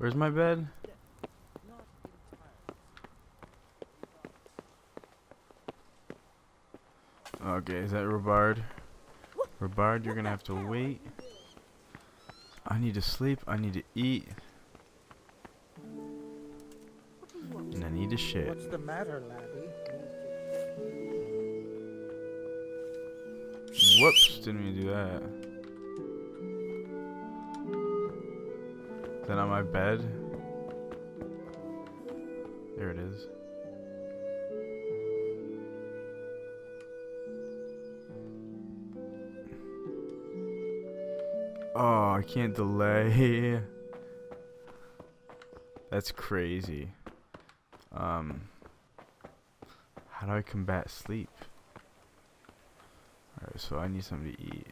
Where's my bed? Okay, is that Robard? Robard, you're gonna have to wait. I need to sleep, I need to eat. And I need to shit. What's the matter, laddie? Whoops, didn't mean to do that. Is that on my bed? There it is. Oh, I can't delay. That's crazy. How do I combat sleep? Alright, so I need something to eat.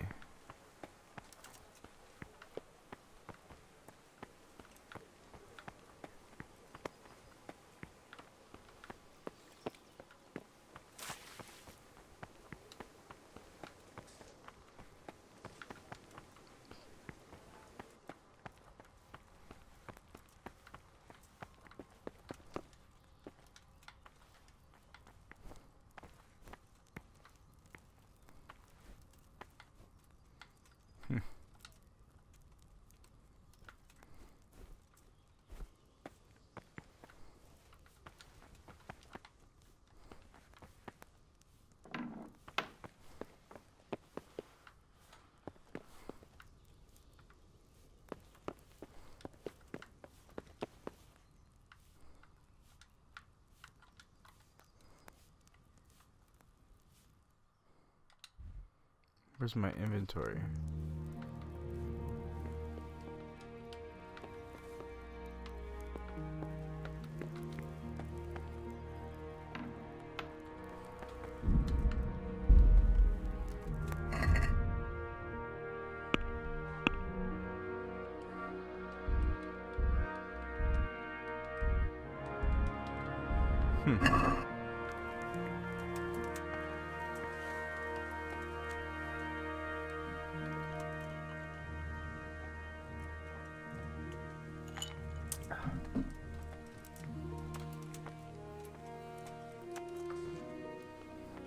Where's my inventory?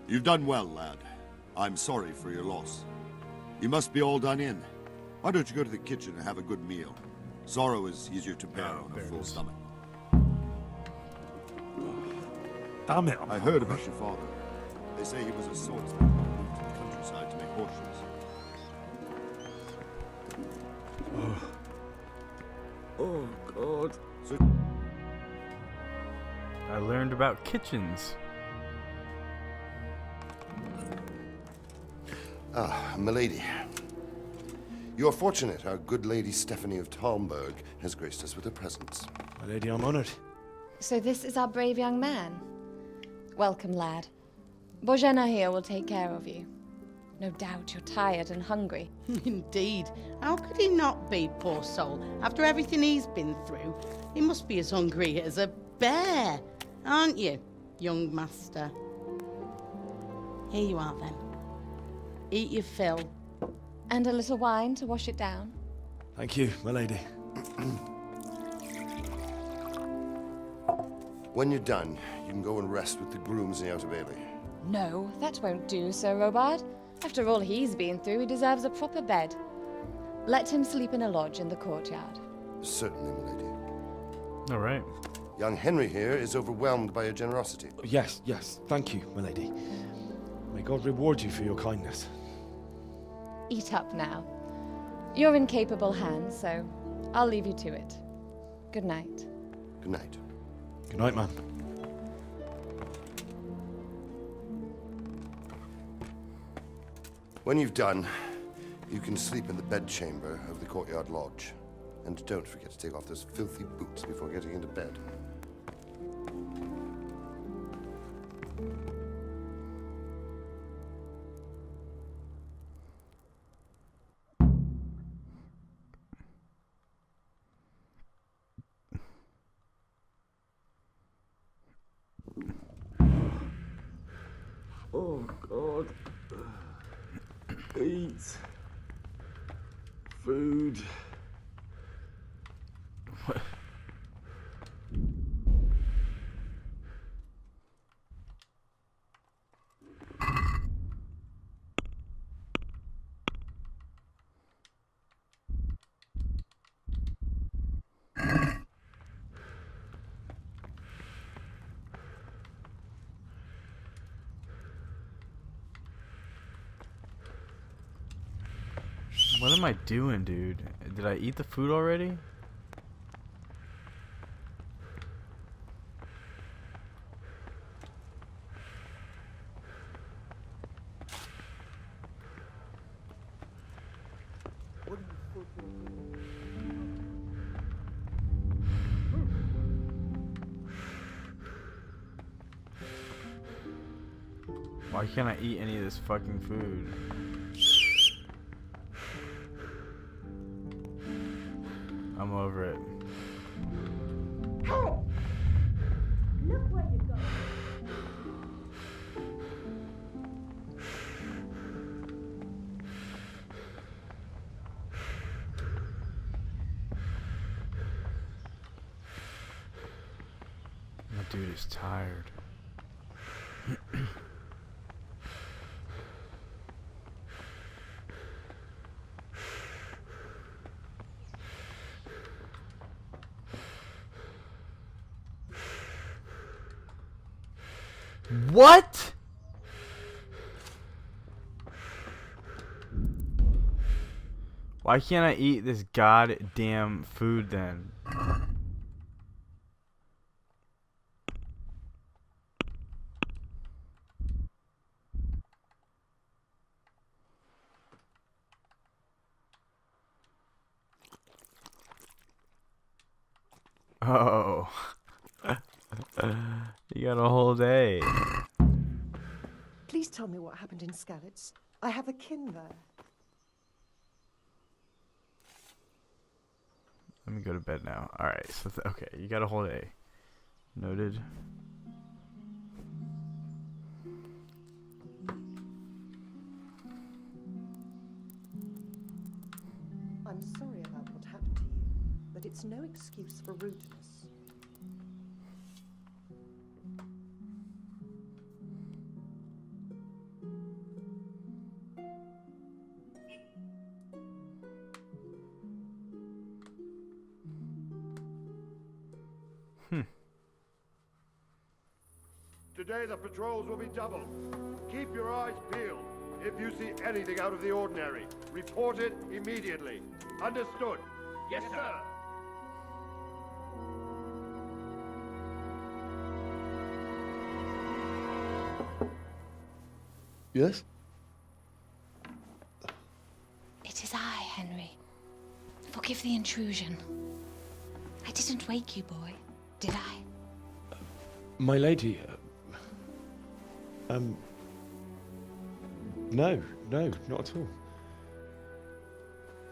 You've done well, lad. I'm sorry for your loss. You must be all done in. Why don't you go to the kitchen and have a good meal? Sorrow is easier to bear on a full stomach. Damn it. I heard about your father. They say he was a swordsman who moved to the countryside to make horseshoes. Oh, God. So I learned about kitchens. Ah, milady. You are fortunate our good lady Stephanie of Talmberg has graced us with her presence. My lady, I'm honored. So this is our brave young man. Welcome, lad. Bozhena here will take care of you. No doubt you're tired and hungry. Indeed. How could he not be, poor soul? After everything he's been through, he must be as hungry as a bear, aren't you, young master? Here you are, then. Eat your fill. And a little wine to wash it down. Thank you, my lady. When you're done, you can go and rest with the grooms in the Outer Bailey. No, that won't do, Sir Robard. After all he's been through, he deserves a proper bed. Let him sleep in a lodge in the courtyard. Certainly, milady. Alright. Young Henry here is overwhelmed by your generosity. Yes, yes, thank you, my lady. May God reward you for your kindness. Eat up now. You're in capable hands, so I'll leave you to it. Good night. Good night. Good night, man. When you've done, you can sleep in the bedchamber of the courtyard lodge. And don't forget to take off those filthy boots before getting into bed. Oh, God. Eat. Food. What am I doing, dude? Did I eat the food already? Why can't I eat any of this fucking food? I'm over it. Look where you go. My dude is tired. What? Why can't I eat this goddamn food then? Oh. You got a whole day. Please tell me what happened in Skalitz. I have a kin there. Let me go to bed now. Alright, so okay, you got a whole day. Noted. I'm sorry about what happened to you, but it's no excuse for rudeness. Today the patrols will be doubled. Keep your eyes peeled. If you see anything out of the ordinary, report it immediately. Understood? Yes, sir. Yes? It is I, Henry. Forgive the intrusion. I didn't wake you, boy, did I? My lady, no, not at all.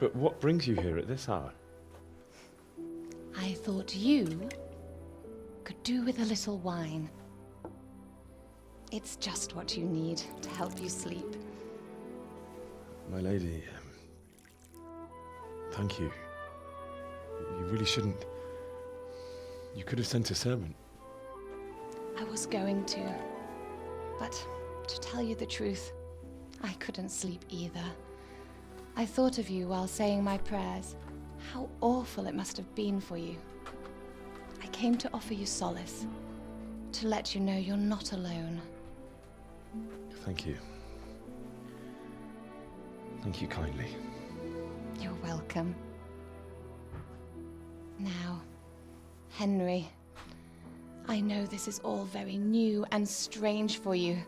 But what brings you here at this hour? I thought you could do with a little wine. It's just what you need to help you sleep. My lady, thank you. You really shouldn't. You could have sent a servant. I was going to, but to tell you the truth, I couldn't sleep either. I thought of you while saying my prayers. How awful it must have been for you. I came to offer you solace, to let you know you're not alone. Thank you. Thank you kindly. You're welcome. Now, Henry, I know this is all very new and strange for you,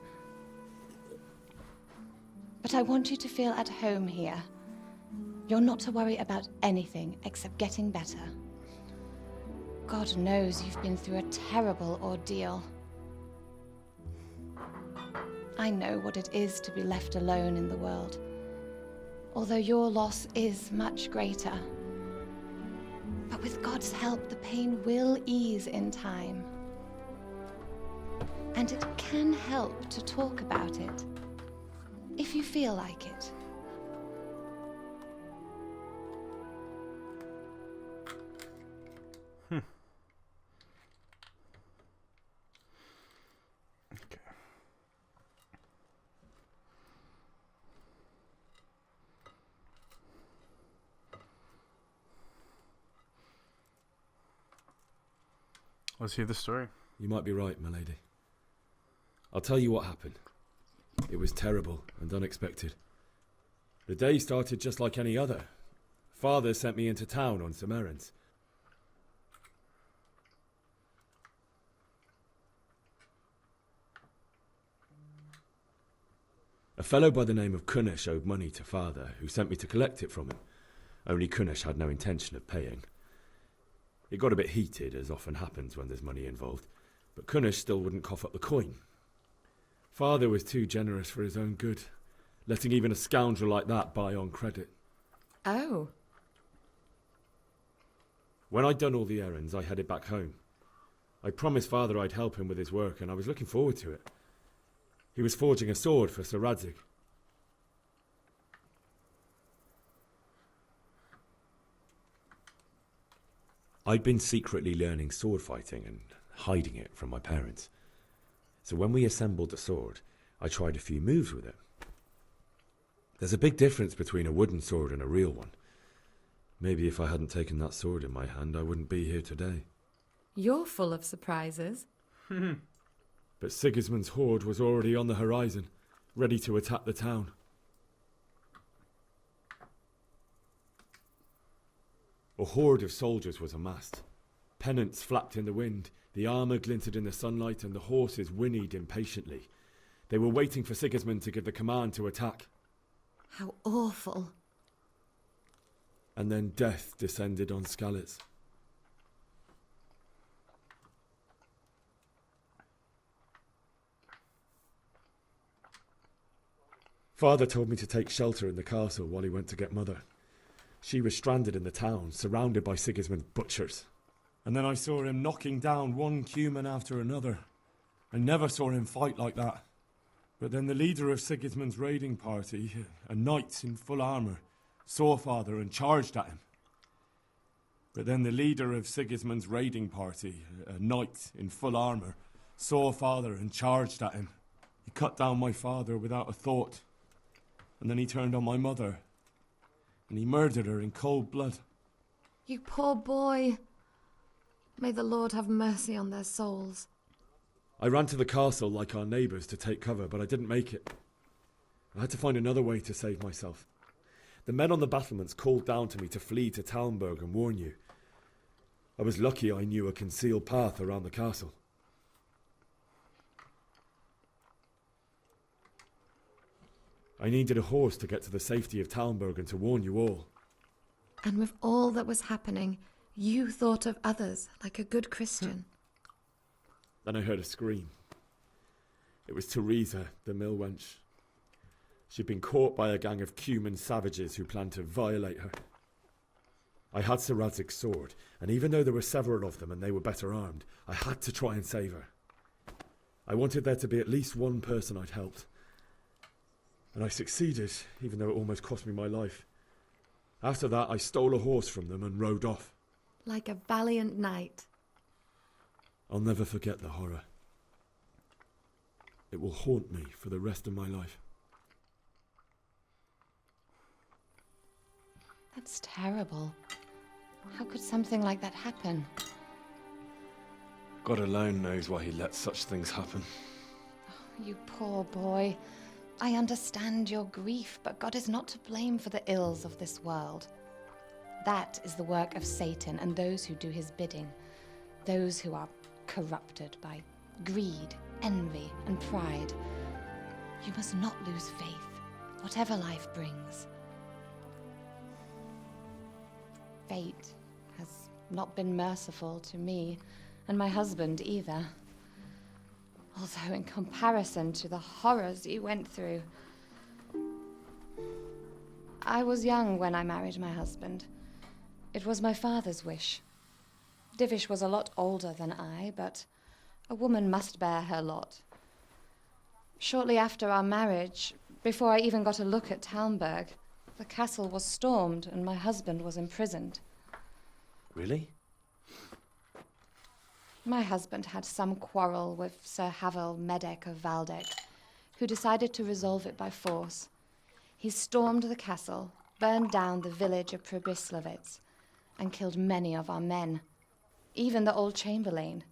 but I want you to feel at home here. You're not to worry about anything except getting better. God knows you've been through a terrible ordeal. I know what it is to be left alone in the world, although your loss is much greater. But with God's help, the pain will ease in time. And it can help to talk about it, if you feel like it. Okay. Let's hear the story. You might be right, my lady. I'll tell you what happened. It was terrible and unexpected. The day started just like any other. Father sent me into town on some errands. A fellow by the name of Kunish owed money to Father, who sent me to collect it from him. Only Kunish had no intention of paying. It got a bit heated, as often happens when there's money involved, but Kunish still wouldn't cough up the coin. Father was too generous for his own good, letting even a scoundrel like that buy on credit. Oh. When I'd done all the errands, I headed back home. I promised Father I'd help him with his work, and I was looking forward to it. He was forging a sword for Sir Radzig. I'd been secretly learning sword fighting and hiding it from my parents. So when we assembled the sword, I tried a few moves with it. There's a big difference between a wooden sword and a real one. Maybe if I hadn't taken that sword in my hand, I wouldn't be here today. You're full of surprises. But Sigismund's horde was already on the horizon, ready to attack the town. A horde of soldiers was amassed. Pennants flapped in the wind, the armour glinted in the sunlight, and the horses whinnied impatiently. They were waiting for Sigismund to give the command to attack. How awful. And then death descended on Skalitz. Father told me to take shelter in the castle while he went to get Mother. She was stranded in the town, surrounded by Sigismund's butchers. And then I saw him knocking down one human after another. I never saw him fight like that. But then the leader of Sigismund's raiding party, a knight in full armour, saw Father and charged at him. But then the leader of Sigismund's raiding party, a knight in full armour, saw Father and charged at him. He cut down my father without a thought. And then he turned on my mother. And he murdered her in cold blood. You poor boy. May the Lord have mercy on their souls. I ran to the castle like our neighbours to take cover, but I didn't make it. I had to find another way to save myself. The men on the battlements called down to me to flee to Talmberg and warn you. I was lucky I knew a concealed path around the castle. I needed a horse to get to the safety of Talmberg and to warn you all. And with all that was happening, you thought of others like a good Christian. Then I heard a scream. It was Teresa, the mill wench. She'd been caught by a gang of Cuman savages who planned to violate her. I had Sir Radzig's sword, and even though there were several of them and they were better armed, I had to try and save her. I wanted there to be at least one person I'd helped. And I succeeded, even though it almost cost me my life. After that, I stole a horse from them and rode off. Like a valiant knight. I'll never forget the horror. It will haunt me for the rest of my life. That's terrible. How could something like that happen? God alone knows why he lets such things happen. Oh, you poor boy. I understand your grief, but God is not to blame for the ills of this world. That is the work of Satan and those who do his bidding. Those who are corrupted by greed, envy, and pride. You must not lose faith, whatever life brings. Fate has not been merciful to me, and my husband either. Although in comparison to the horrors you went through. I was young when I married my husband. It was my father's wish. Divish was a lot older than I, but a woman must bear her lot. Shortly after our marriage, before I even got a look at Talmberg, the castle was stormed and my husband was imprisoned. Really? My husband had some quarrel with Sir Havel Medek of Valdek, who decided to resolve it by force. He stormed the castle, burned down the village of Probislavitz, and killed many of our men, even the old chamberlain.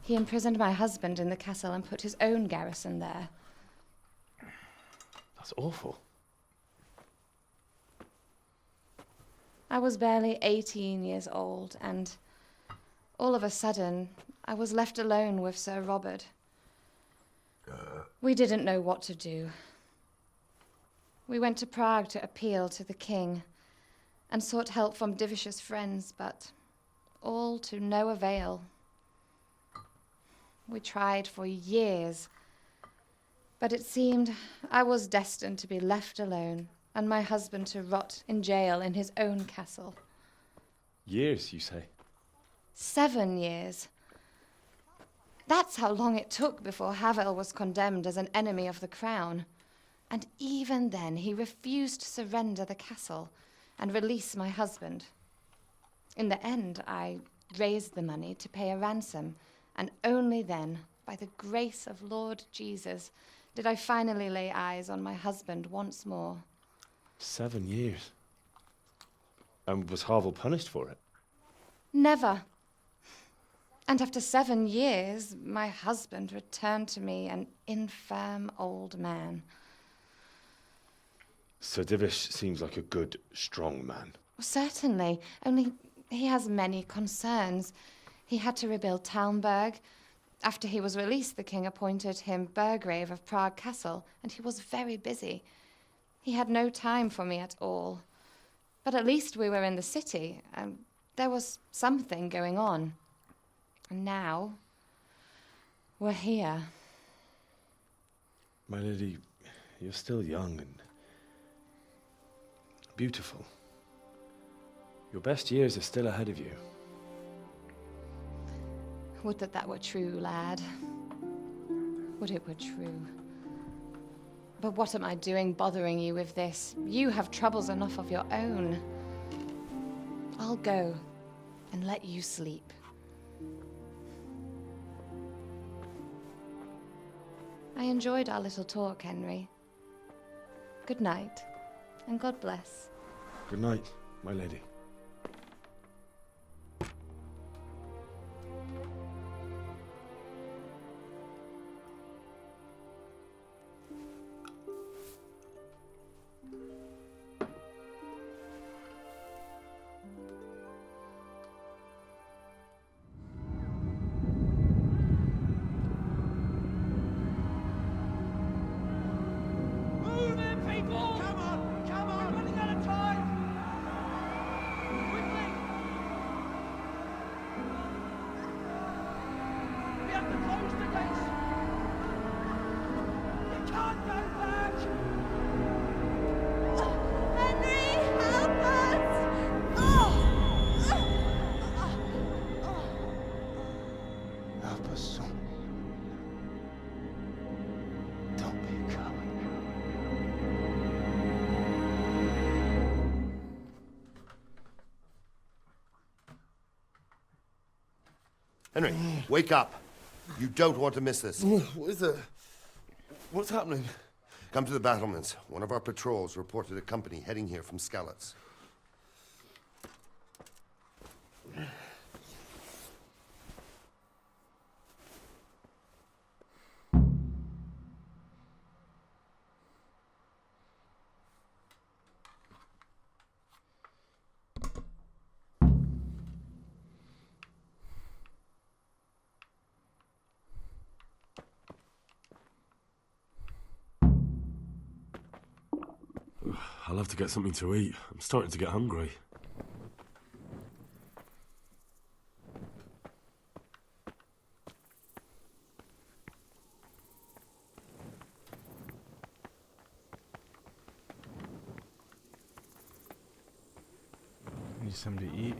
He imprisoned my husband in the castle and put his own garrison there. That's awful. I was barely 18 years old, and all of a sudden, I was left alone with Sir Robert. We didn't know what to do. We went to Prague to appeal to the king and sought help from Divish's friends, but all to no avail. We tried for years, but it seemed I was destined to be left alone and my husband to rot in jail in his own castle. Years, you say? 7 years. That's how long it took before Havel was condemned as an enemy of the crown. And even then, he refused to surrender the castle and release my husband. In the end, I raised the money to pay a ransom, and only then, by the grace of Lord Jesus, did I finally lay eyes on my husband once more. 7 years? And was Havel punished for it? Never. And after 7 years, my husband returned to me an infirm old man. Sir Divish seems like a good, strong man. Certainly, only he has many concerns. He had to rebuild Talmberg. After he was released, the king appointed him Burgrave of Prague Castle, and he was very busy. He had no time for me at all. But at least we were in the city, and there was something going on. And now, we're here. My lady, you're still young and beautiful. Your best years are still ahead of you. Would that that were true, lad. Would it were true. But what am I doing bothering you with this? You have troubles enough of your own. I'll go and let you sleep. I enjoyed our little talk, Henry. Good night, and God bless. Good night, my lady. Henry, wake up. You don't want to miss this. What is it? What's happening? Come to the battlements. One of our patrols reported a company heading here from Skalitz. I'll have to get something to eat. I'm starting to get hungry. Need something to eat.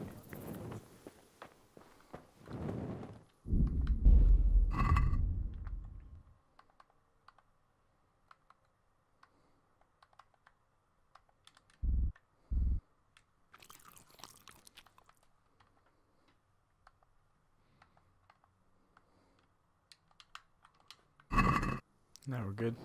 Now we're good.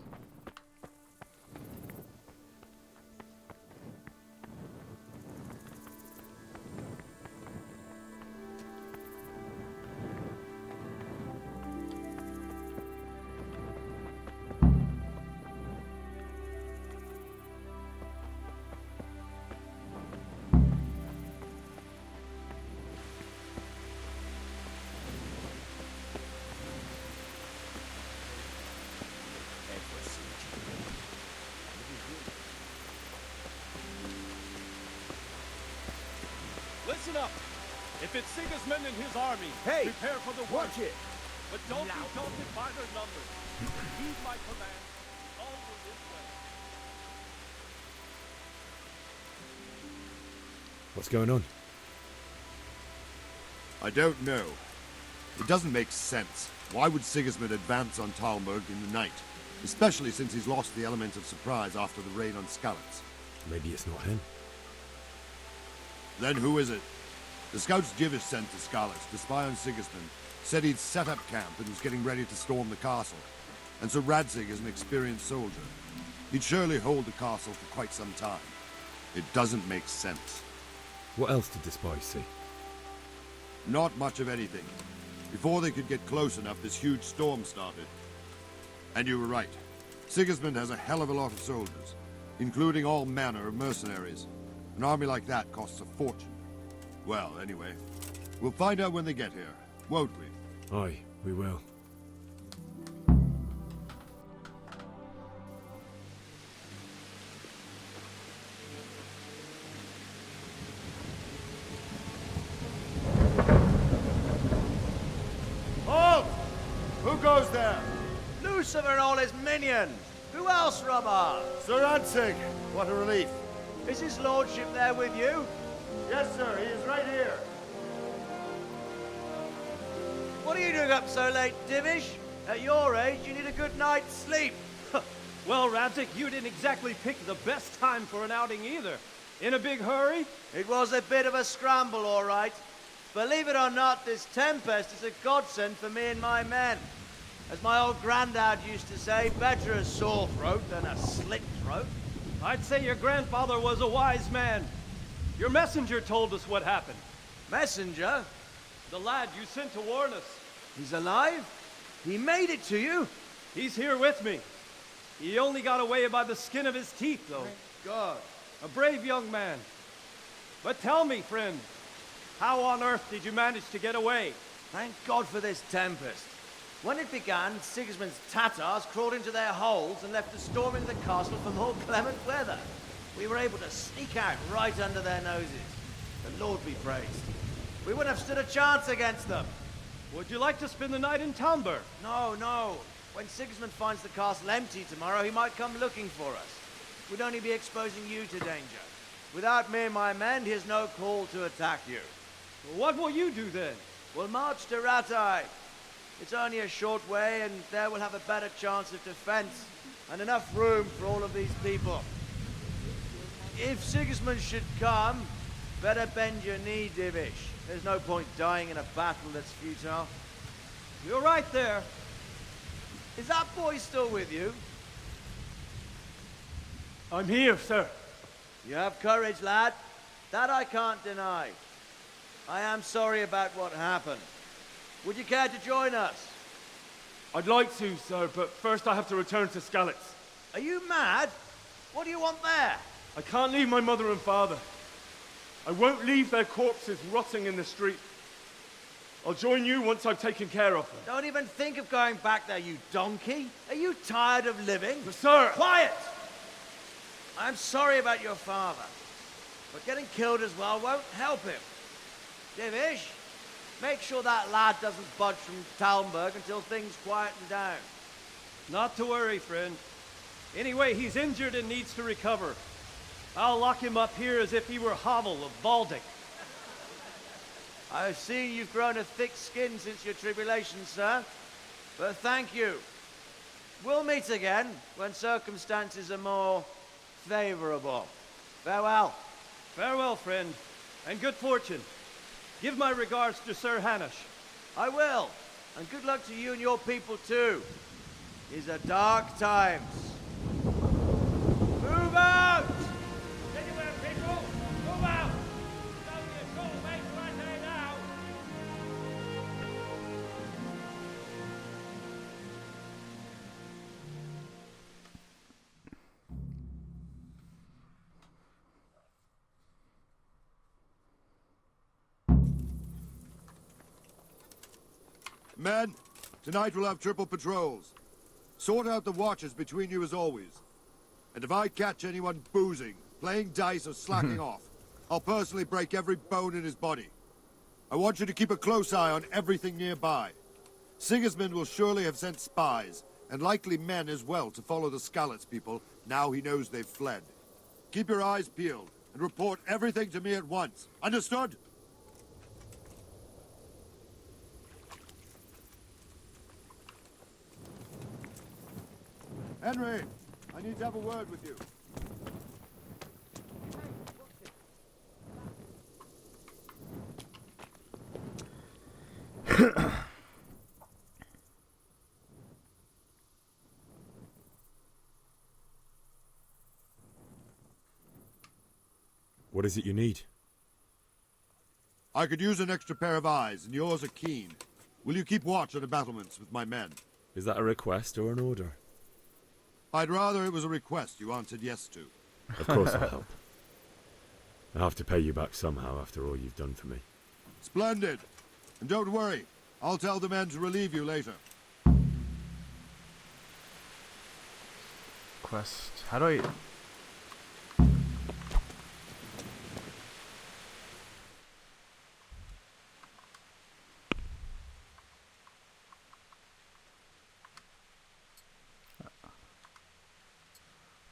Listen up! If it's Sigismund and his army, hey, prepare for the worst. watch it! But don't be daunted by their numbers. Heed my command. All will live well. What's going on? I don't know. It doesn't make sense. Why would Sigismund advance on Talmberg in the night? Especially since he's lost the element of surprise after the raid on Skalitz. Maybe it's not him. Then who is it? The scouts Jivish sent to Skalitz to spy on Sigismund said he'd set up camp and was getting ready to storm the castle. And so Radzig is an experienced soldier. He'd surely hold the castle for quite some time. It doesn't make sense. What else did the spies see? Not much of anything. Before they could get close enough, this huge storm started. And you were right. Sigismund has a hell of a lot of soldiers, including all manner of mercenaries. An army like that costs a fortune. Well, anyway, we'll find out when they get here, won't we? Aye, we will. Halt! Who goes there? Lucifer and all his minions! Who else, Robert? Sir Radzig! What a relief. Is his lordship there with you? Yes, sir, he is right here. What are you doing up so late, Divish? At your age, you need a good night's sleep. Well, Radzig, you didn't exactly pick the best time for an outing either. In a big hurry? It was a bit of a scramble, all right. Believe it or not, this tempest is a godsend for me and my men. As my old granddad used to say, better a sore throat than a slit throat. I'd say your grandfather was a wise man. Your messenger told us what happened. Messenger? The lad you sent to warn us. He's alive? He made it to you? He's here with me. He only got away by the skin of his teeth, though. Thank God. A brave young man. But tell me, friend, how on earth did you manage to get away? Thank God for this tempest. When it began, Sigismund's Tatars crawled into their holes and left a storm into the castle for more clement weather. We were able to sneak out right under their noses. The Lord be praised. We wouldn't have stood a chance against them. Would you like to spend the night in Talmberg? No, no. When Sigismund finds the castle empty tomorrow, he might come looking for us. We'd only be exposing you to danger. Without me and my men, he has no call to attack you. What will you do then? We'll march to Ratai. It's only a short way, and there we'll have a better chance of defense, and enough room for all of these people. If Sigismund should come, better bend your knee, Divish. There's no point dying in a battle that's futile. You're right there. Is that boy still with you? I'm here, sir. You have courage, lad. That I can't deny. I am sorry about what happened. Would you care to join us? I'd like to, sir, but first I have to return to Skalitz. Are you mad? What do you want there? I can't leave my mother and father. I won't leave their corpses rotting in the street. I'll join you once I've taken care of them. Don't even think of going back there, you donkey. Are you tired of living? But sir! Quiet! I'm sorry about your father, but getting killed as well won't help him. Divish, make sure that lad doesn't budge from Talmberg until things quieten down. Not to worry, friend. Anyway, he's injured and needs to recover. I'll lock him up here as if he were Havel of Baldic. I've seen you've grown a thick skin since your tribulation, sir. But thank you. We'll meet again when circumstances are more favorable. Farewell. Farewell, friend, and good fortune. Give my regards to Sir Hanush. I will. And good luck to you and your people, too. These are dark times. Move out! Anywhere, people! Move out! It's only a short way to Ratai now! Men, tonight we'll have triple patrols. Sort out the watches between you as always. And if I catch anyone boozing, playing dice or slacking off, I'll personally break every bone in his body. I want you to keep a close eye on everything nearby. Sigismund will surely have sent spies, and likely men as well, to follow the Skalitz people now he knows they've fled. Keep your eyes peeled, and report everything to me at once. Understood? Henry, I need to have a word with you. What is it you need? I could use an extra pair of eyes, and yours are keen. Will you keep watch on the battlements with my men? Is that a request or an order? I'd rather it was a request you answered yes to. Of course I'll help. I have to pay you back somehow after all you've done for me. Splendid. And don't worry, I'll tell the men to relieve you later. Quest. How do I...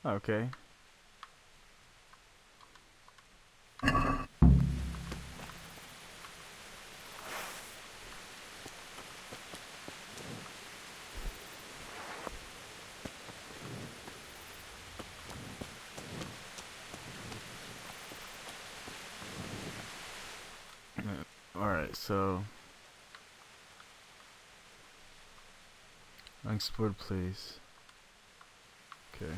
Okay. Alright, so... Unexplored place. Okay.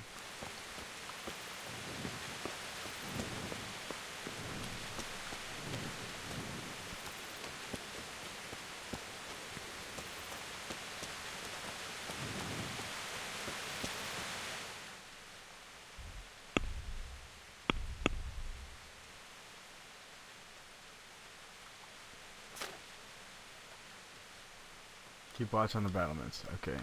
Keep watch on the battlements. Okay.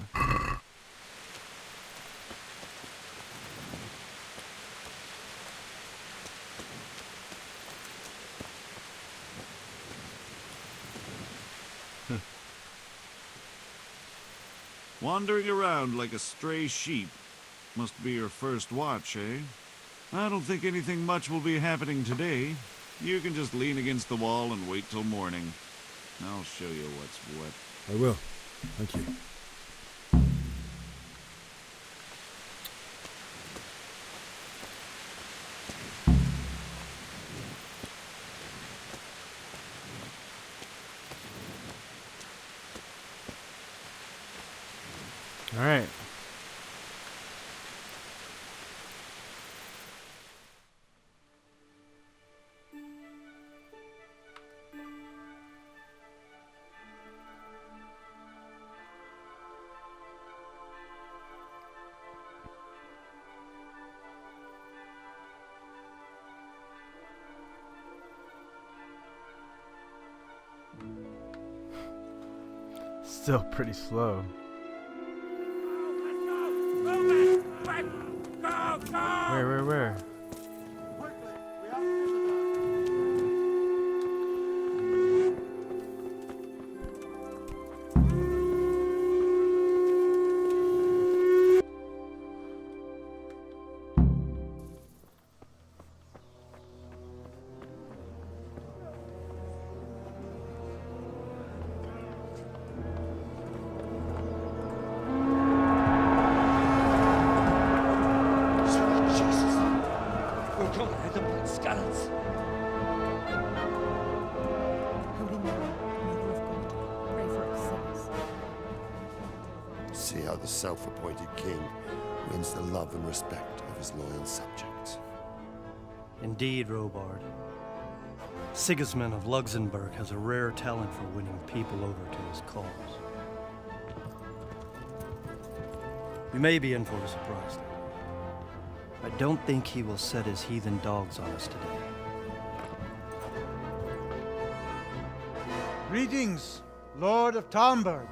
Wandering around like a stray sheep. Must be your first watch, eh? I don't think anything much will be happening today. You can just lean against the wall and wait till morning. I'll show you what's what. I will. Thank you. All right. Still pretty slow. Where? See how the self-appointed king wins the love and respect of his loyal subjects. Indeed, Robard. Sigismund of Luxembourg has a rare talent for winning people over to his cause. We may be in for a surprise, though. I don't think he will set his heathen dogs on us today. Greetings, Lord of Talmberg.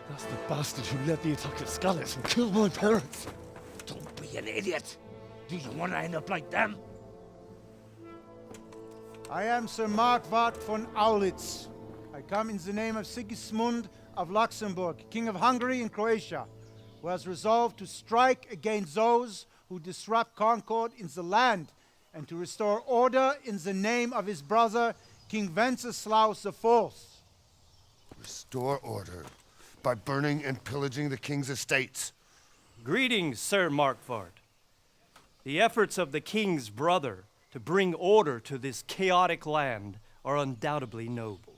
That's the bastard who led the attack at Skalitz and killed my parents. Don't be an idiot. Do you want to end up like them? I am Sir Markwart von Aulitz. I come in the name of Sigismund of Luxembourg, King of Hungary and Croatia, who has resolved to strike against those who disrupt concord in the land and to restore order in the name of his brother, King Wenceslaus IV. Restore order by burning and pillaging the king's estates. Greetings, Sir Markwart. The efforts of the king's brother to bring order to this chaotic land are undoubtedly noble.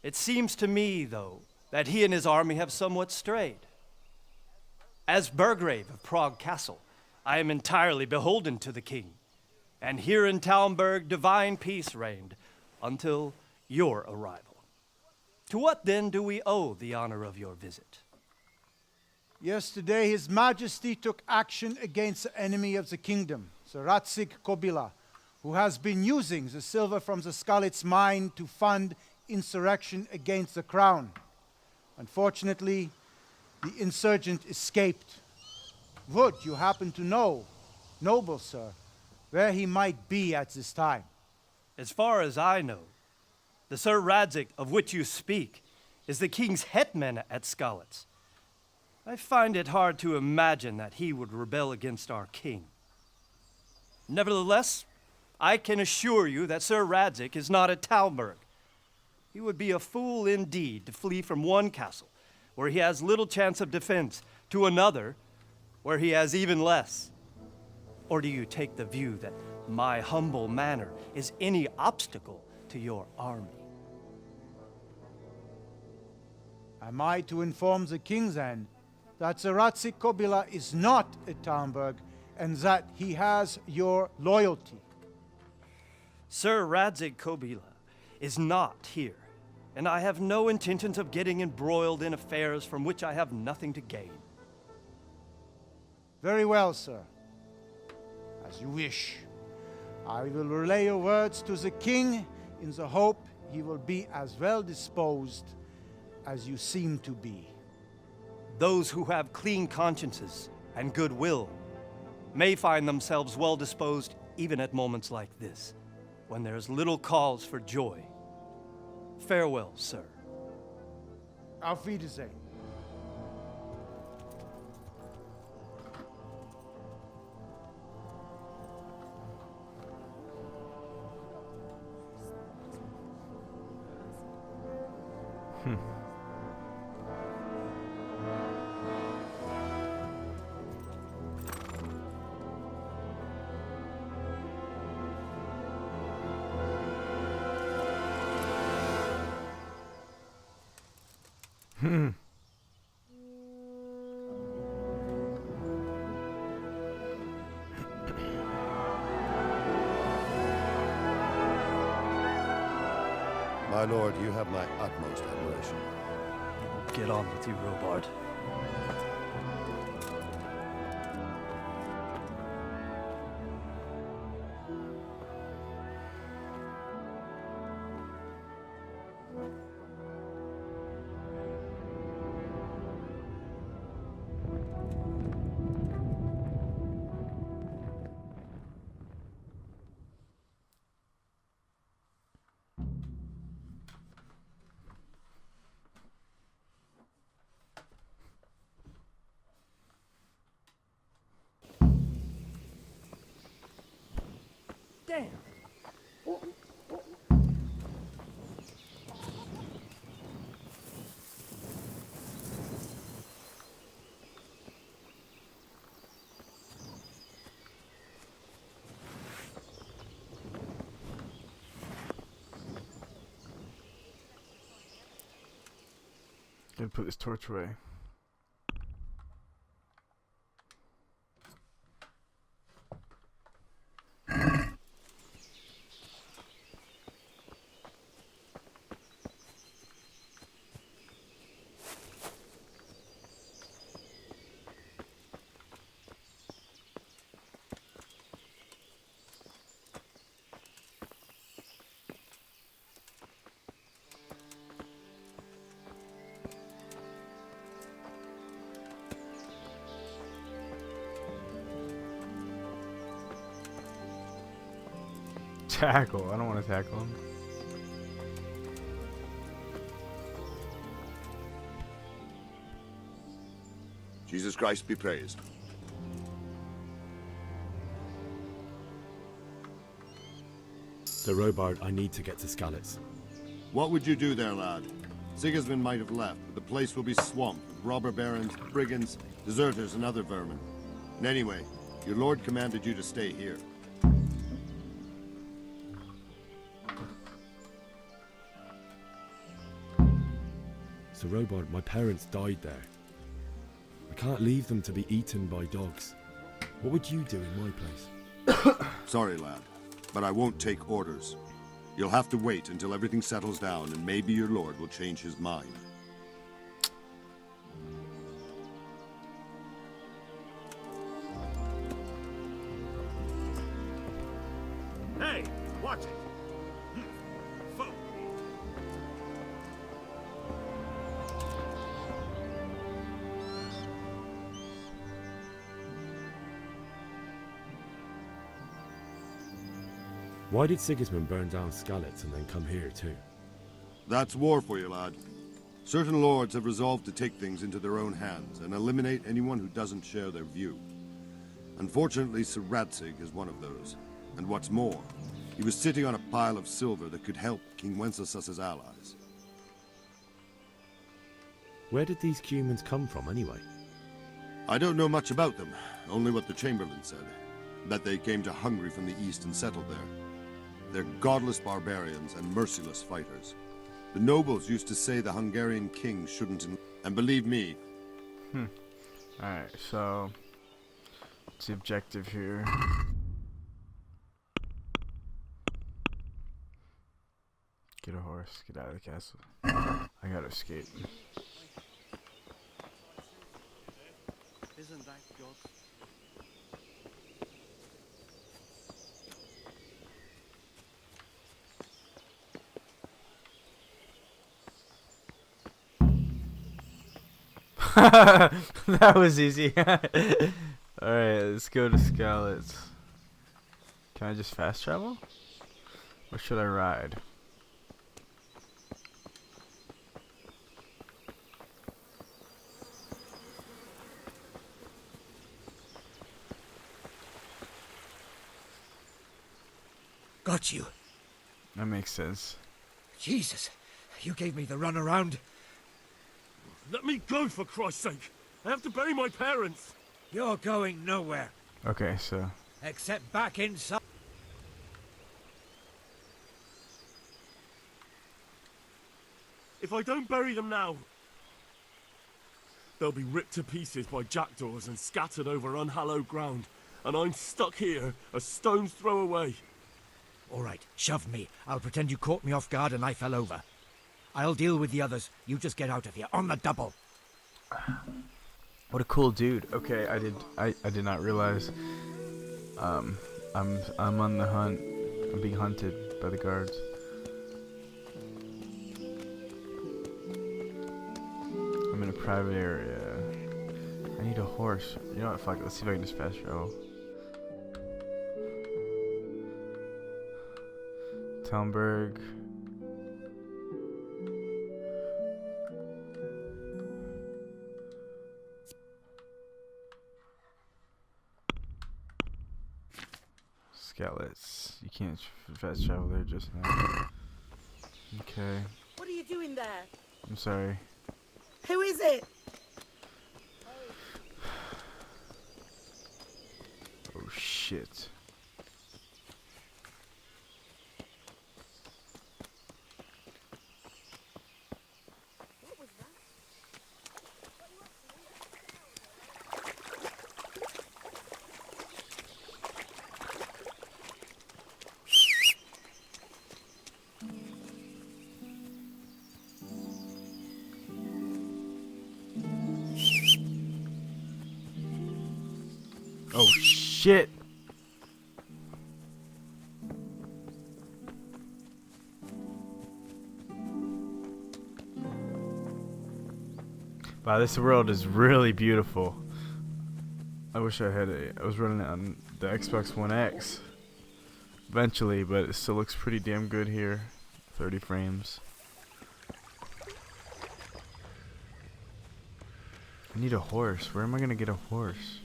It seems to me, though, that he and his army have somewhat strayed. As Burgrave of Prague Castle, I am entirely beholden to the king, and here in Talmberg divine peace reigned until your arrival. To what then do we owe the honor of your visit? Yesterday, His Majesty took action against the enemy of the kingdom, Sir Radzig Kobyla, who has been using the silver from the Skalitz mine to fund insurrection against the crown. Unfortunately, the insurgent escaped. Would you happen to know, noble sir, where he might be at this time? As far as I know, the Sir Radzig of which you speak is the king's hetman at Skalitz. I find it hard to imagine that he would rebel against our king. Nevertheless, I can assure you that Sir Radzig is not at Talmberg. He would be a fool indeed to flee from one castle, where he has little chance of defense, to another, where he has even less. Or do you take the view that my humble manner is any obstacle to your army? Am I to inform the king then that Sir Radzig Kobyla is not at Talmberg and that he has your loyalty? Sir Radzig Kobyla is not here, and I have no intentions of getting embroiled in affairs from which I have nothing to gain. Very well, sir. As you wish. I will relay your words to the king in the hope he will be as well disposed as you seem to be. Those who have clean consciences and goodwill may find themselves well disposed even at moments like this, when there is little cause for joy. Farewell, sir. Auf Wiedersehen. My lord, you have my utmost admiration. Get on with you, Robard. Damn. Gotta put this torch away. tackle. I don't want to tackle him. Jesus Christ be praised. Sir Robard, I need to get to Skalitz. What would you do there, lad? Sigismund might have left, but the place will be swamped with robber barons, brigands, deserters, and other vermin. And anyway, your lord commanded you to stay here. Sir Robard, my parents died there. I can't leave them to be eaten by dogs. What would you do in my place? Sorry, lad, but I won't take orders. You'll have to wait until everything settles down, and maybe your lord will change his mind. Hey, watch it! Why did Sigismund burn down Skalitz and then come here too? That's war for you, lad. Certain lords have resolved to take things into their own hands and eliminate anyone who doesn't share their view. Unfortunately, Sir Radzig is one of those. And what's more, he was sitting on a pile of silver that could help King Wenceslaus's allies. Where did these humans come from anyway? I don't know much about them, only what the Chamberlain said. That they came to Hungary from the east and settled there. They're godless barbarians and merciless fighters. The nobles used to say the Hungarian king shouldn't, and believe me. Alright, so what's the objective here? Get a horse, get out of the castle. I gotta escape. Isn't that God's? That was easy. Alright, let's go to Skalitz. Can I just fast travel? Or should I ride? Got you. That makes sense. Jesus, you gave me the runaround. Let me go, for Christ's sake! I have to bury my parents! You're going nowhere. Okay, so Except back inside. If I don't bury them now, they'll be ripped to pieces by jackdaws and scattered over unhallowed ground, and I'm stuck here, a stone's throw away. All right, shove me. I'll pretend you caught me off guard and I fell over. I'll deal with the others. You just get out of here on the double. what a cool dude. Okay, I did not realize. I'm on the hunt. I'm being hunted by the guards. I'm in a private area. I need a horse. You know what? Fuck it. Let's see if I can just fast travel. Talmberg. Skalitz. You can't fast travel there just now. Okay. What are you doing there? I'm sorry. Who is it? Oh shit. Oh shit. Wow, this world is really beautiful. I wish I had I was running it on the Xbox One X. eventually, but it still looks pretty damn good here. 30 frames. I need a horse. Where am I gonna get a horse?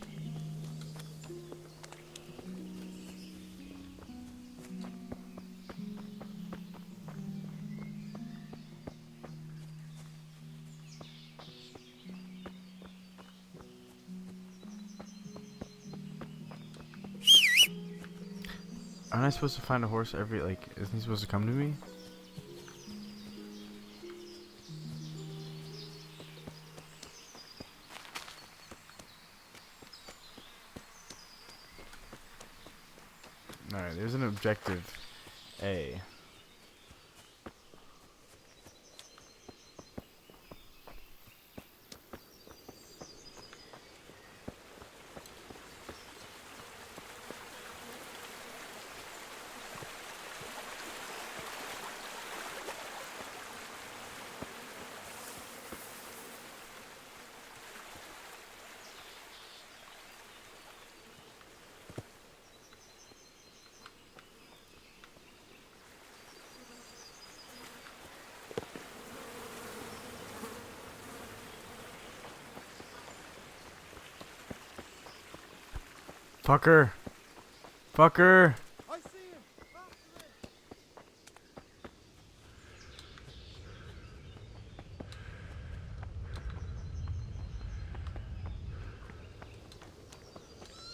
Aren't I supposed to find a horse every, like, isn't he supposed to come to me? Alright, there's an objective A. Fucker. Fucker. I see him.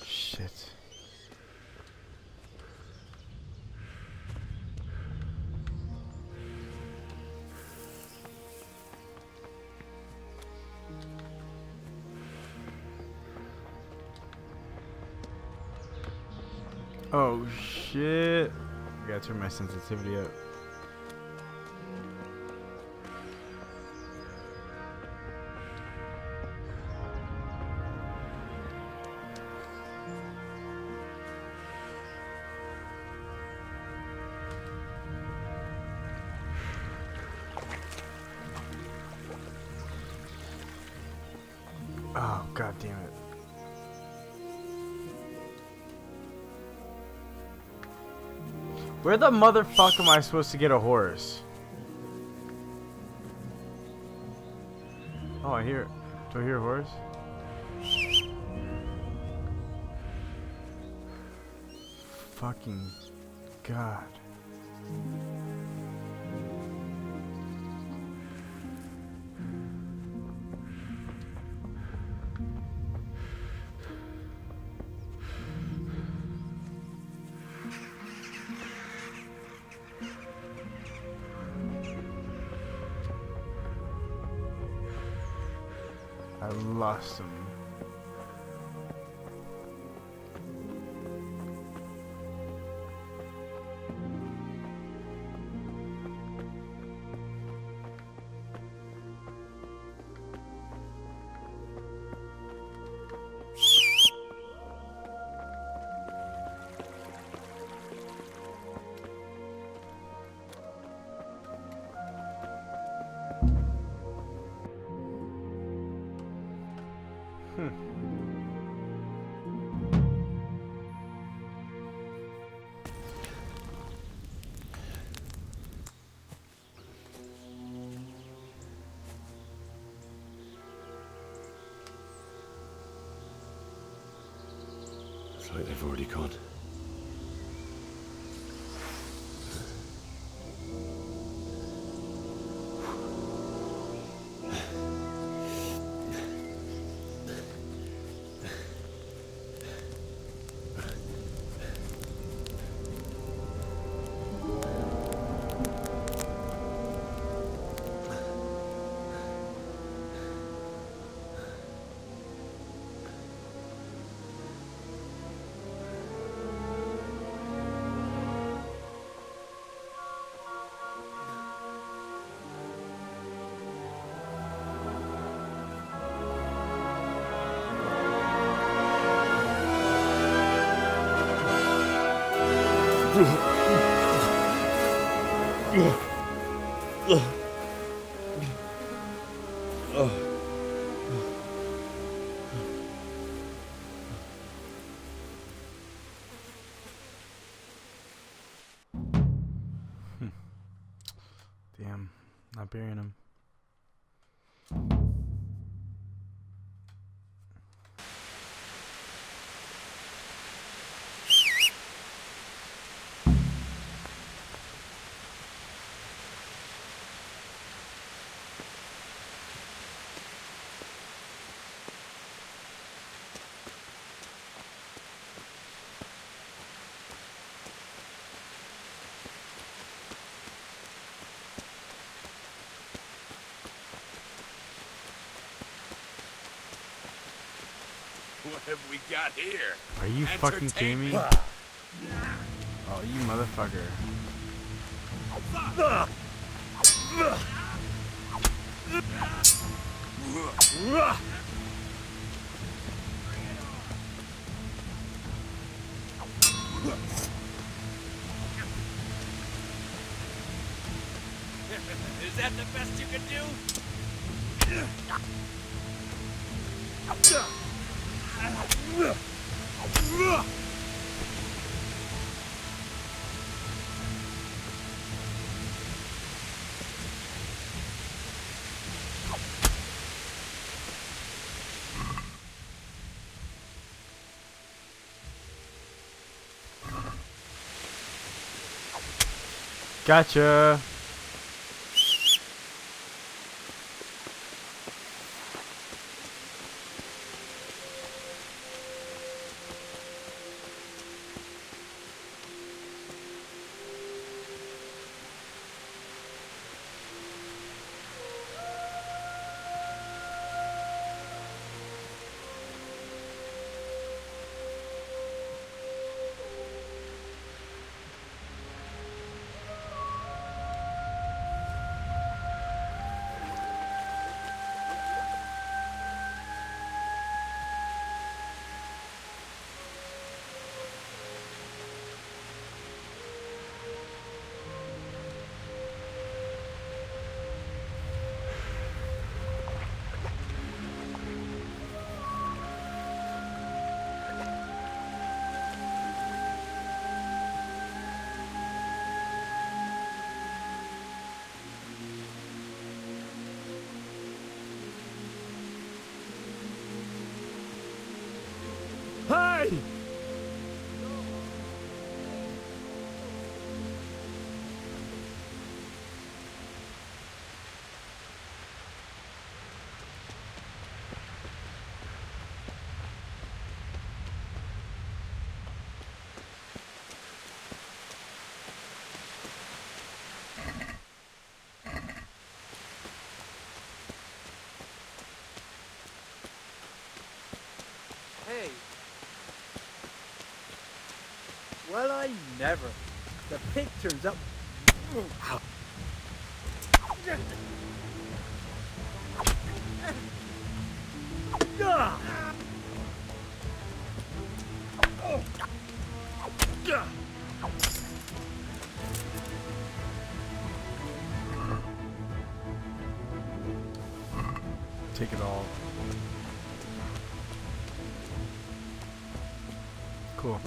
Shit. Oh shit. I gotta turn my sensitivity up. Oh, god damn it. Where the motherfucker am I supposed to get a horse? Oh, I hear. Do I hear a horse? Fucking god. I lost him. It's like they've already gone. Damn, not burying him. What have we got here? Are you fucking kidding me? Oh, you motherfucker. Is that the best you can do? Gotcha. Hey! Hey. Well, I never. The pig turns up. Take it all. Cool.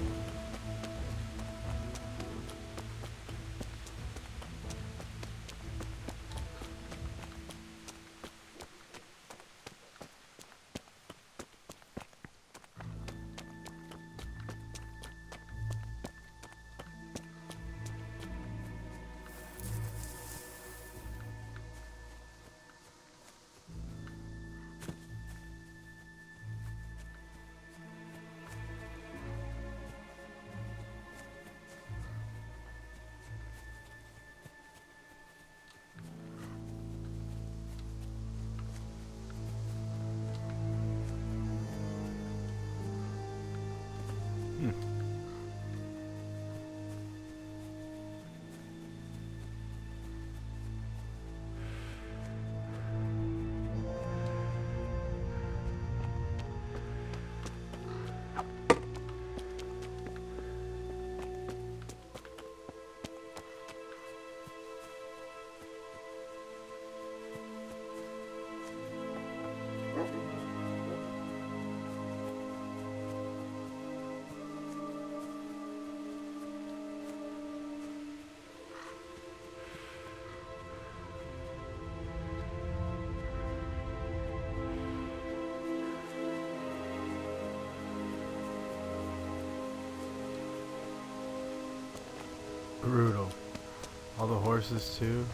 Brutal. All the horses too.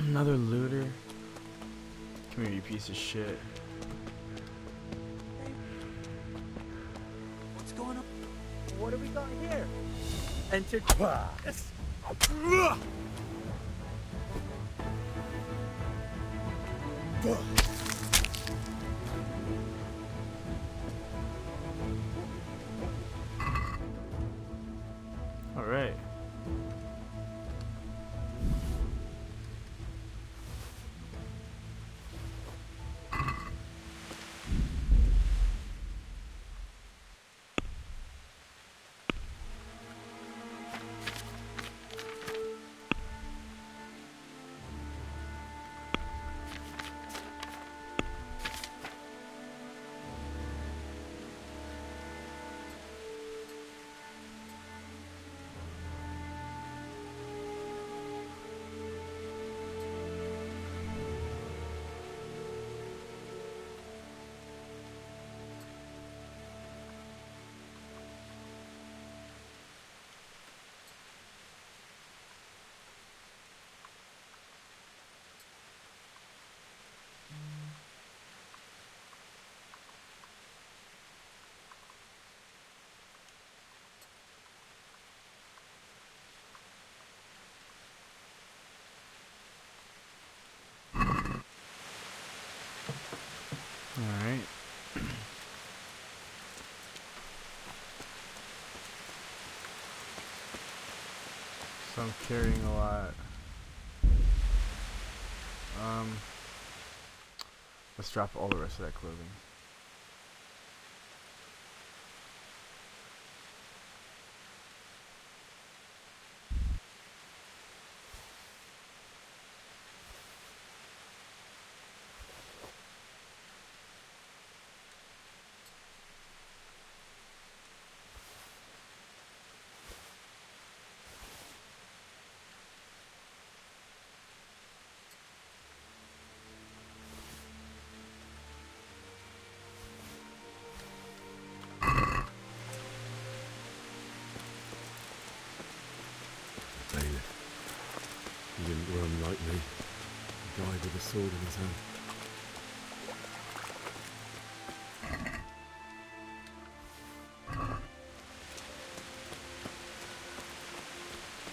Another looter. Come here, you piece of shit. What's going on? What have we got here? Enter. Yes. All right. Alright. So I'm carrying a lot. Let's drop all the rest of that clothing. He didn't run like me. He died with a sword in his hand.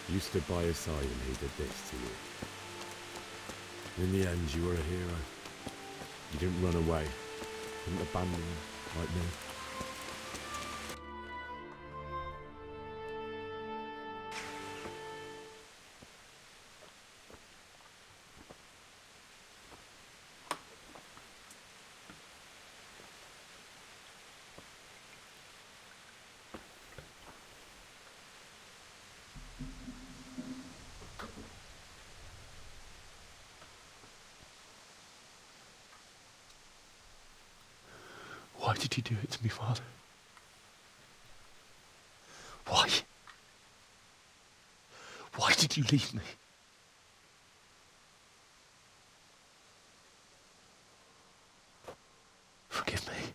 You stood by his side and he did this to you. In the end, you were a hero. You didn't run away. Didn't abandon him like me. Why did you do it to me, Father? Why? Why did you leave me? Forgive me.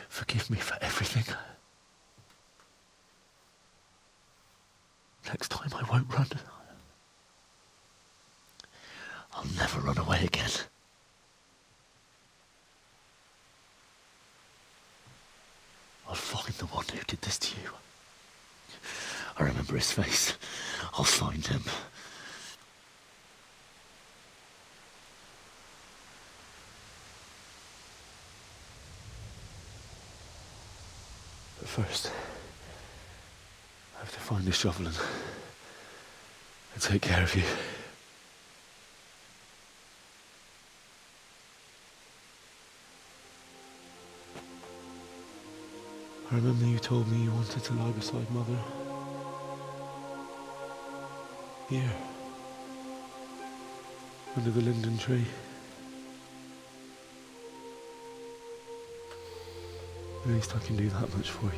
Forgive me for everything. Next time I won't run. I'll never run away again. I'll find the one who did this to you. I remember his face. I'll find him. But first, I have to find this shovel and take care of you. I remember you told me you wanted to lie beside Mother. Here. Under the linden tree. At least I can do that much for you.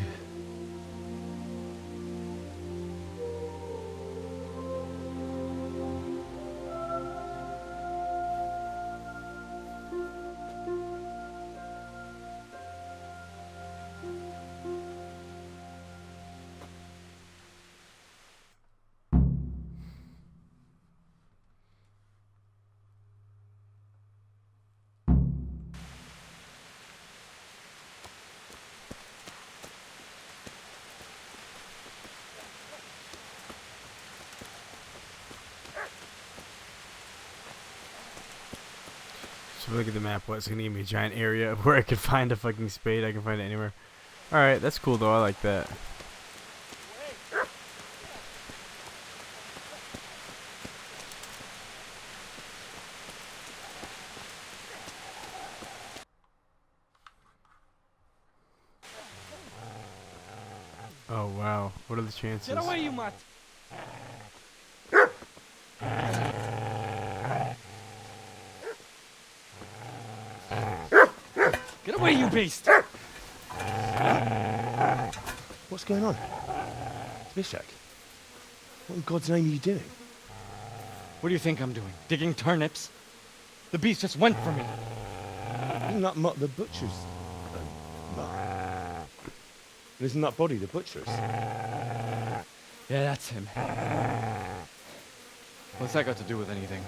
So look at the map. What? It's gonna give me a giant area of where I could find a fucking spade. I can find it anywhere. All right, that's cool though. I like that. Oh wow, what are the chances? Get away, you mutt! Get away, you beast! What's going on? Vishak, what in God's name are you doing? What do you think I'm doing? Digging turnips? The beast just went for me. Isn't that mutt the butcher's mutt? Isn't that body the butcher's? Yeah, that's him. What's that got to do with anything?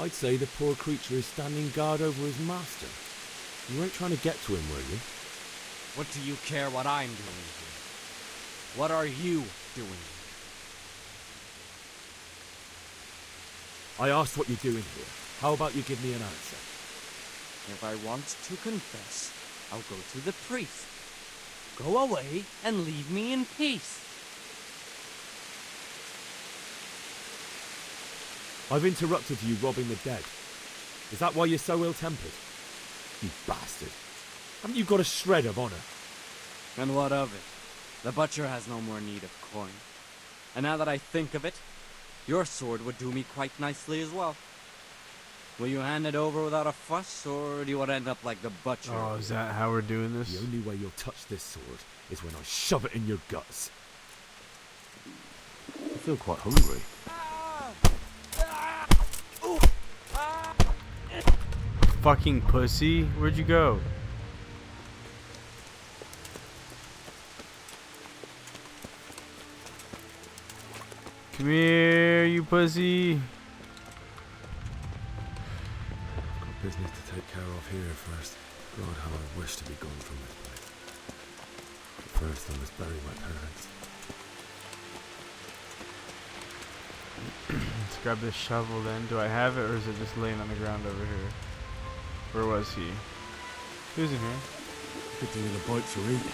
I'd say the poor creature is standing guard over his master. You weren't trying to get to him, were you? What do you care what I'm doing here? What are you doing here? I asked what you're doing here. How about you give me an answer? If I want to confess, I'll go to the priest. Go away and leave me in peace. I've interrupted you robbing the dead. Is that why you're so ill-tempered? You bastard. Haven't you got a shred of honor? And what of it? The butcher has no more need of coin. And now that I think of it, your sword would do me quite nicely as well. Will you hand it over without a fuss, or do you want to end up like the butcher? Oh, is that how we're doing this? The only way you'll touch this sword is when I shove it in your guts. I feel quite hungry. Fucking pussy. Where'd you go? Come here, you pussy. Got business to take care of here first. God, how I wish to be gone from this place. But first, I must bury my parents. Let's grab this shovel then. Do I have it, or is it just laying on the ground over here? Where was he? Who's in here? Could do with a bite to eat.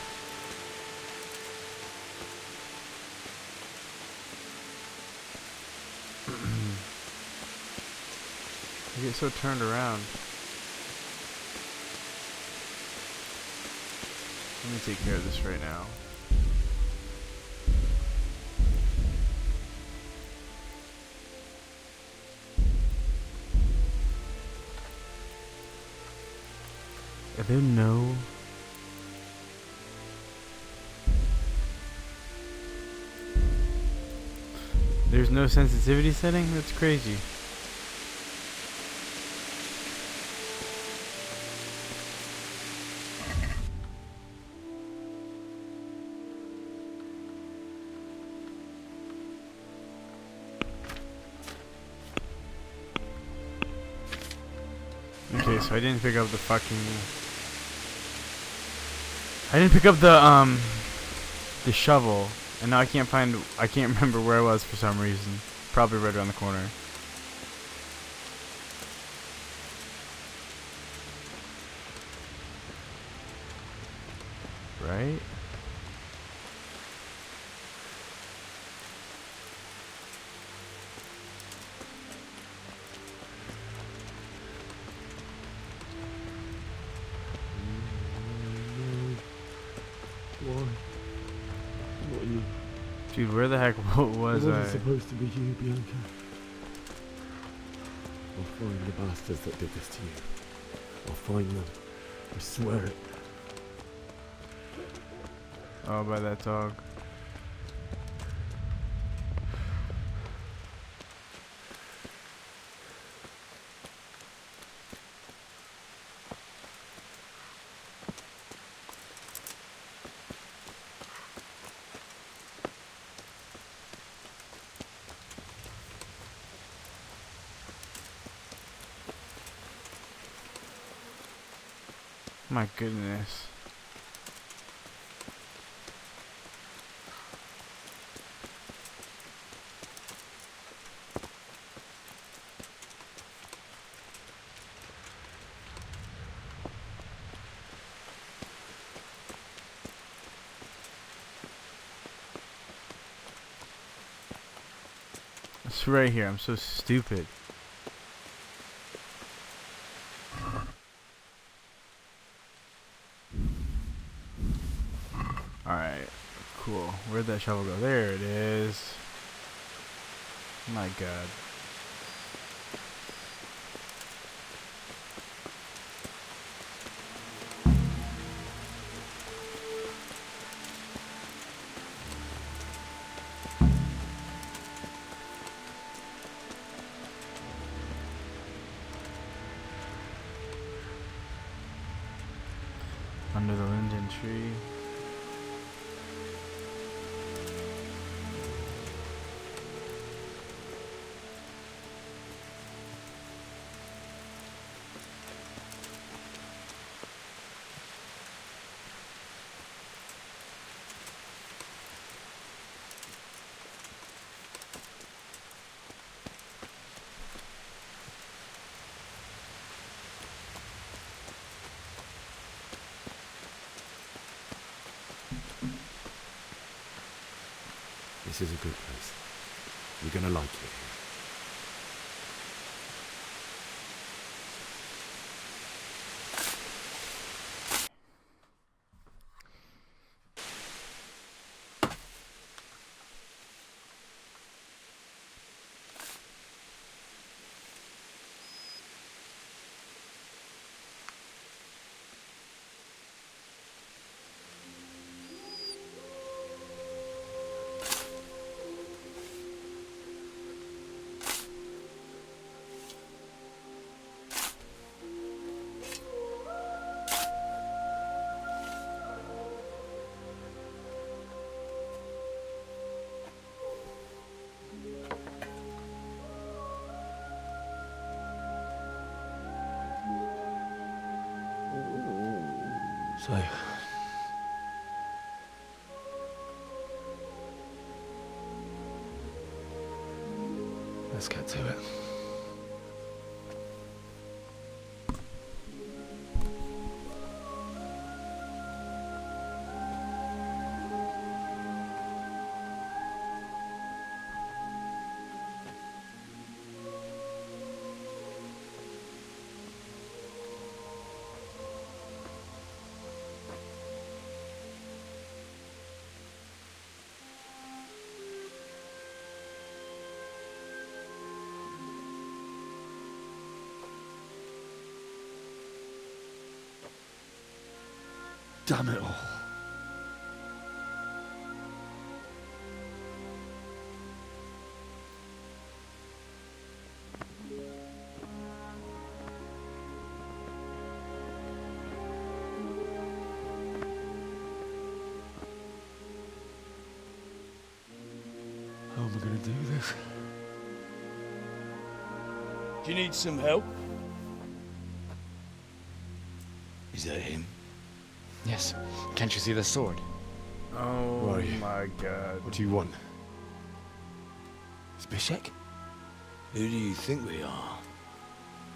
I get so turned around. Let me take care of this right now. Are there no... There's no sensitivity setting? That's crazy. Okay, so I didn't pick up the fucking... I didn't pick up the shovel, and now I can't remember where I was for some reason. Probably right around the corner. Right? What are you? Dude, where the heck was It I? wasn't supposed to be you, Bianca. I'll find the bastards that did this to you. I'll find them. I swear it. Oh, by that dog. My goodness. It's right here. I'm so stupid. Alright, cool. Where'd that shovel go? There it is. My god. Under the linden tree. This is a good place. You're gonna like it. So, let's get to it. Damn it all. How am I going to do this? Do you need some help? Is that him? Yes. Can't you see the sword? Oh Where are you? my god. What do you want? Zbyszek? Who do you think we are?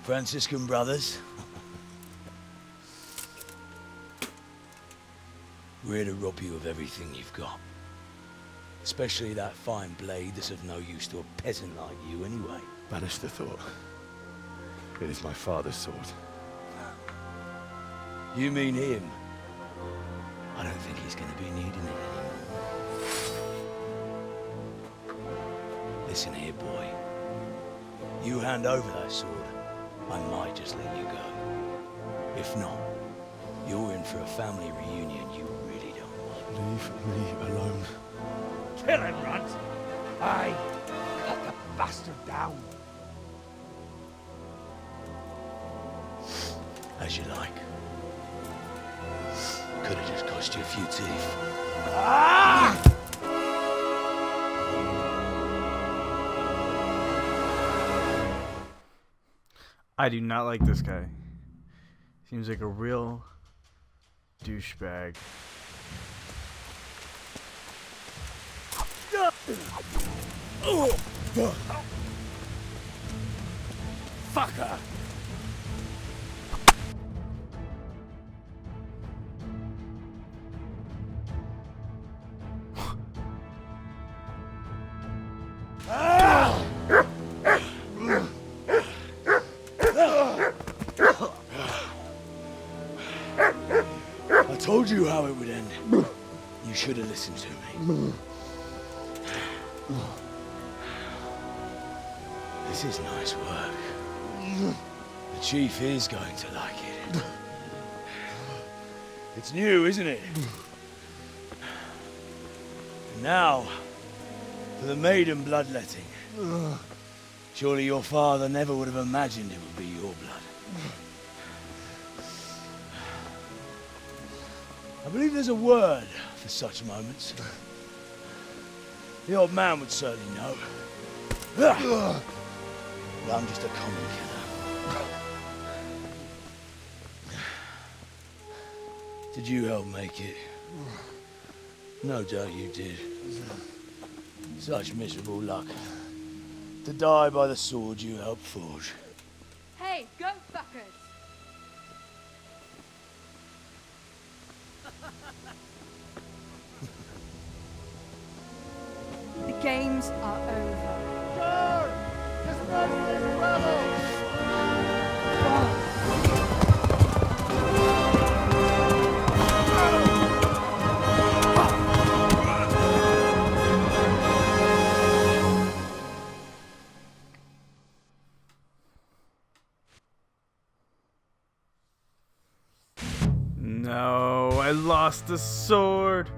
Franciscan brothers? We're here to rob you of everything you've got. Especially that fine blade that's of no use to a peasant like you anyway. Banish the thought. It is my father's sword. You mean him? I don't think he's going to be needing it anymore. Listen here, boy. You hand over that sword, I might just let you go. If not, you're in for a family reunion you really don't want. Leave me alone. Kill him, Runt! Aye, cut the bastard down. As you like. Could have just cost you a few teeth. Ah! I do not like this guy. Seems like a real douchebag. Fucker! told you how it would end. You should have listened to me. This is nice work. The chief is going to like it. It's new, isn't it? And now, for the maiden bloodletting. Surely your father never would have imagined it would be your blood. I believe there's a word for such moments. The old man would certainly know. But I'm just a common killer. Did you help make it? No doubt you did. Such miserable luck. To die by the sword you helped forge. Hey, go fuckers! The games are over. No, I lost the sword.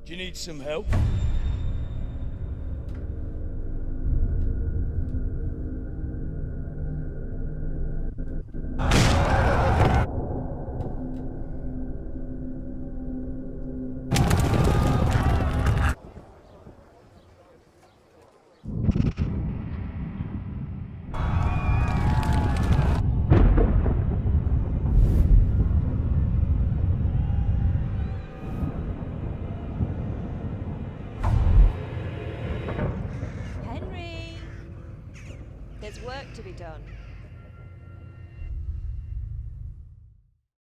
Do you need some help? Henry! There's work to be done.